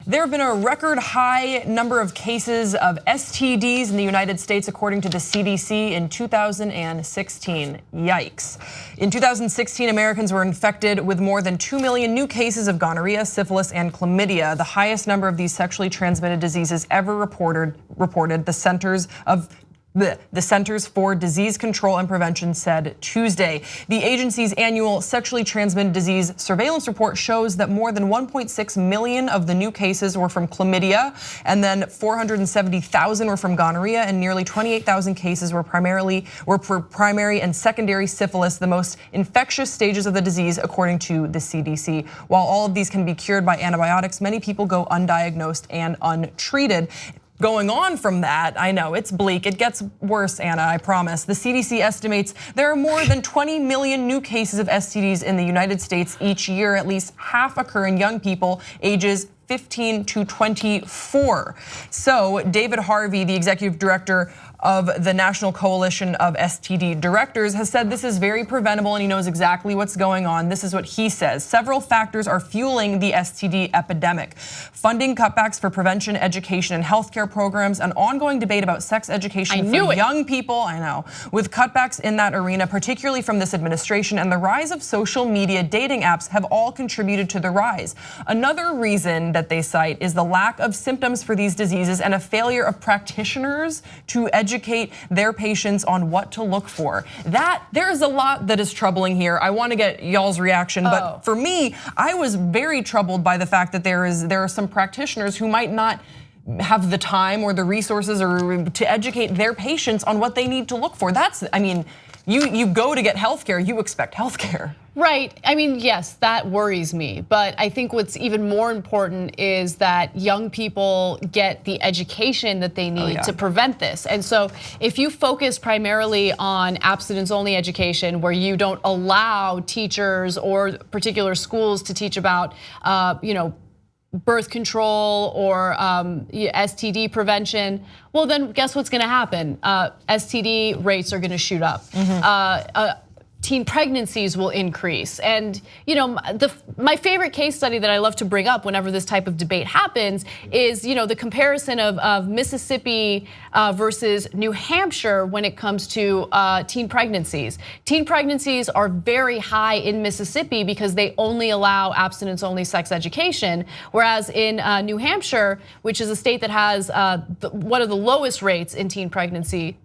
There have been a record high number of cases of STDs in the United States, according to the CDC, in 2016. Yikes. In 2016, Americans were infected with more than 2 million new cases of gonorrhea, syphilis, and chlamydia, the highest number of these sexually transmitted diseases ever reported. The Centers for Disease Control and Prevention said Tuesday. The agency's annual sexually transmitted disease surveillance report shows that more than 1.6 million of the new cases were from chlamydia, and then 470,000 were from gonorrhea, and nearly 28,000 cases were for primary and secondary syphilis, the most infectious stages of the disease, according to the CDC. While all of these can be cured by antibiotics, many people go undiagnosed and untreated. Going on from that, I know it's bleak. It gets worse, Anna, I promise. The CDC estimates there are more than 20 million new cases of STDs in the United States each year. At least half occur in young people ages 15 to 24. So David Harvey, the executive director of the National Coalition of STD Directors, has said this is very preventable and he knows exactly what's going on. This is what he says. Several factors are fueling the STD epidemic. Funding cutbacks for prevention, education, and healthcare programs, an ongoing debate about sex education for young people, I know, with cutbacks in that arena, particularly from this administration, and the rise of social media dating apps have all contributed to the rise. Another reason that they cite is the lack of symptoms for these diseases and a failure of practitioners to educate their patients on what to look for. There is a lot that is troubling here. I want to get y'all's reaction, but for me, I was very troubled by the fact that there are some practitioners who might not have the time or the resources or to educate their patients on what they need to look for. You go to get healthcare, you expect healthcare. Right, I mean, yes, that worries me. But I think what's even more important is that young people get the education that they need to prevent this. And so if you focus primarily on abstinence-only education, where you don't allow teachers or particular schools to teach about, birth control or STD prevention, well then guess what's gonna happen? STD rates are gonna shoot up. Teen pregnancies will increase. And my favorite case study that I love to bring up whenever this type of debate happens is the comparison of Mississippi versus New Hampshire when it comes to teen pregnancies. Teen pregnancies are very high in Mississippi because they only allow abstinence-only sex education, whereas in New Hampshire, which is a state that has one of the lowest rates in teen pregnancy,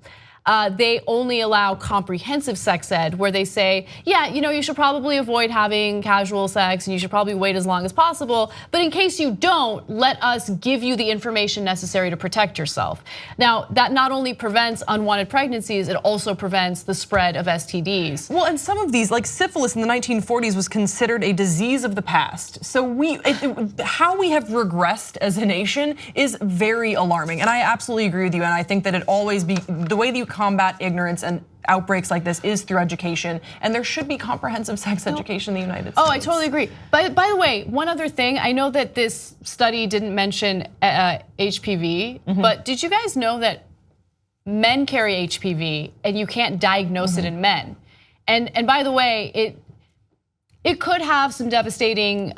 they only allow comprehensive sex ed, where they say, you should probably avoid having casual sex and you should probably wait as long as possible. But in case you don't, let us give you the information necessary to protect yourself. Now, that not only prevents unwanted pregnancies, it also prevents the spread of STDs. Well, and some of these, like syphilis in the 1940s, was considered a disease of the past. So how we have regressed as a nation is very alarming. And I absolutely agree with you. And I think that the way that you combat ignorance and outbreaks like this is through education, and there should be comprehensive sex education in the United States. Oh, I totally agree. By the way, one other thing, I know that this study didn't mention HPV, but did you guys know that men carry HPV and you can't diagnose it in men? And by the way, it could have some devastating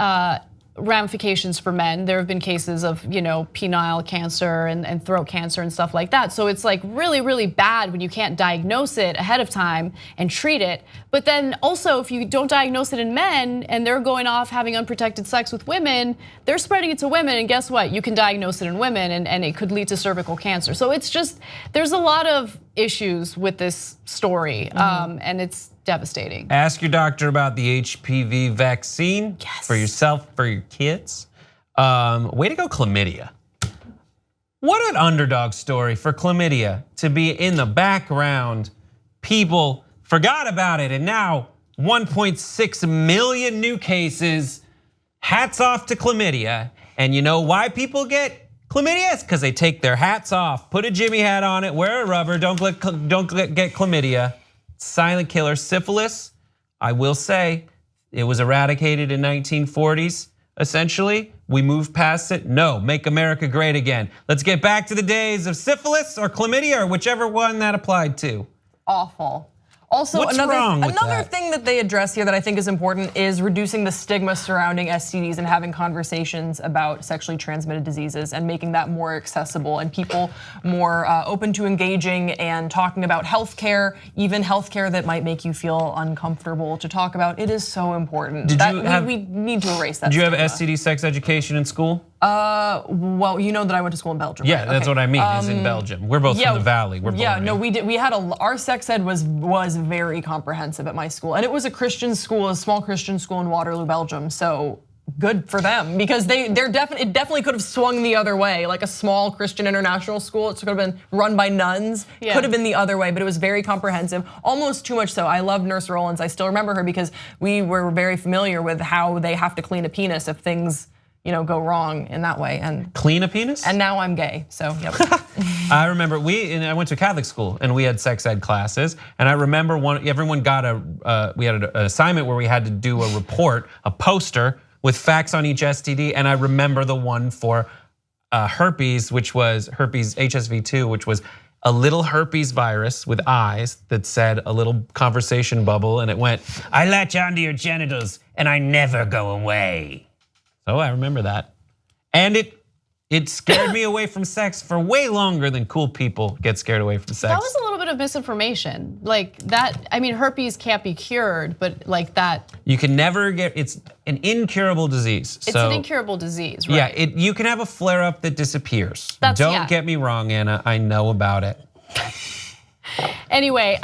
ramifications for men. There have been cases of penile cancer and throat cancer and stuff like that. So it's like really, really bad when you can't diagnose it ahead of time and treat it. But then also, if you don't diagnose it in men and they're going off having unprotected sex with women, they're spreading it to women, and guess what? You can diagnose it in women and it could lead to cervical cancer. So it's just, there's a lot of issues with this story, and it's devastating. Ask your doctor about the HPV vaccine for yourself, for your kids. Way to go, chlamydia. What an underdog story for chlamydia to be in the background. People forgot about it, and now 1.6 million new cases. Hats off to chlamydia. And you know why people get chlamydia? It's because they take their hats off, put a Jimmy hat on it, wear a rubber, don't get chlamydia. Silent killer. Syphilis, I will say, it was eradicated in 1940s, essentially. We moved past it. No, make America great again. Let's get back to the days of syphilis or chlamydia or whichever one that applied to. Awful. Also, What's wrong with another that? thing that they address here that I think is important is reducing the stigma surrounding STDs and having conversations about sexually transmitted diseases and making that more accessible and people more open to engaging and talking about healthcare, even healthcare that might make you feel uncomfortable to talk about. It is so important. We need to erase that. Did you have stigma. STD sex education in school? Well, you know that I went to school in Belgium. Yeah, right? that's what I mean. Is in Belgium. We're both from the Valley. We're boring. No, we did. We had our sex ed was very comprehensive at my school, and it was a Christian school, a small Christian school in Waterloo, Belgium. So good for them because it definitely could have swung the other way. Like a small Christian international school, it could have been run by nuns. Yeah. Could have been the other way, but it was very comprehensive. Almost too much so. I love Nurse Rollins. I still remember her because we were very familiar with how they have to clean a penis if things go wrong in that way. And clean a penis? And now I'm gay, so yep. I remember I went to Catholic school and we had sex ed classes, and I remember everyone got we had an assignment where we had to do a report, a poster with facts on each STD, and I remember the one for herpes, which was herpes HSV2, which was a little herpes virus with eyes that said a little conversation bubble, and it went, "I latch onto your genitals and I never go away." So I remember that. And it scared me away from sex for way longer than cool people get scared away from sex. That was a little bit of misinformation. Like that, I mean, herpes can't be cured, but like that. You can never it's an incurable disease. It's an incurable disease, right? Yeah, you can have a flare up that disappears. Don't get me wrong, Anna, I know about it. Anyway,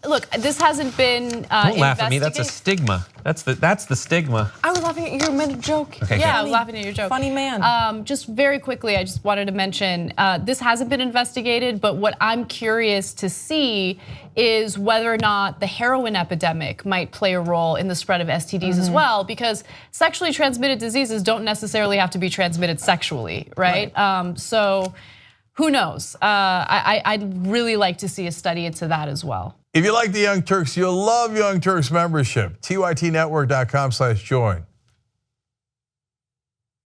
look, this hasn't been Don't laugh at me, that's a stigma. That's the stigma. I was laughing at you, made a joke. Okay, yeah, I was laughing at your joke. Funny man. Just very quickly, I just wanted to mention, this hasn't been investigated, but what I'm curious to see is whether or not the heroin epidemic might play a role in the spread of STDs as well, because sexually transmitted diseases don't necessarily have to be transmitted sexually, right? So who knows? I'd really like to see a study into that as well. If you like the Young Turks, you'll love Young Turks membership. TYTnetwork.com/join.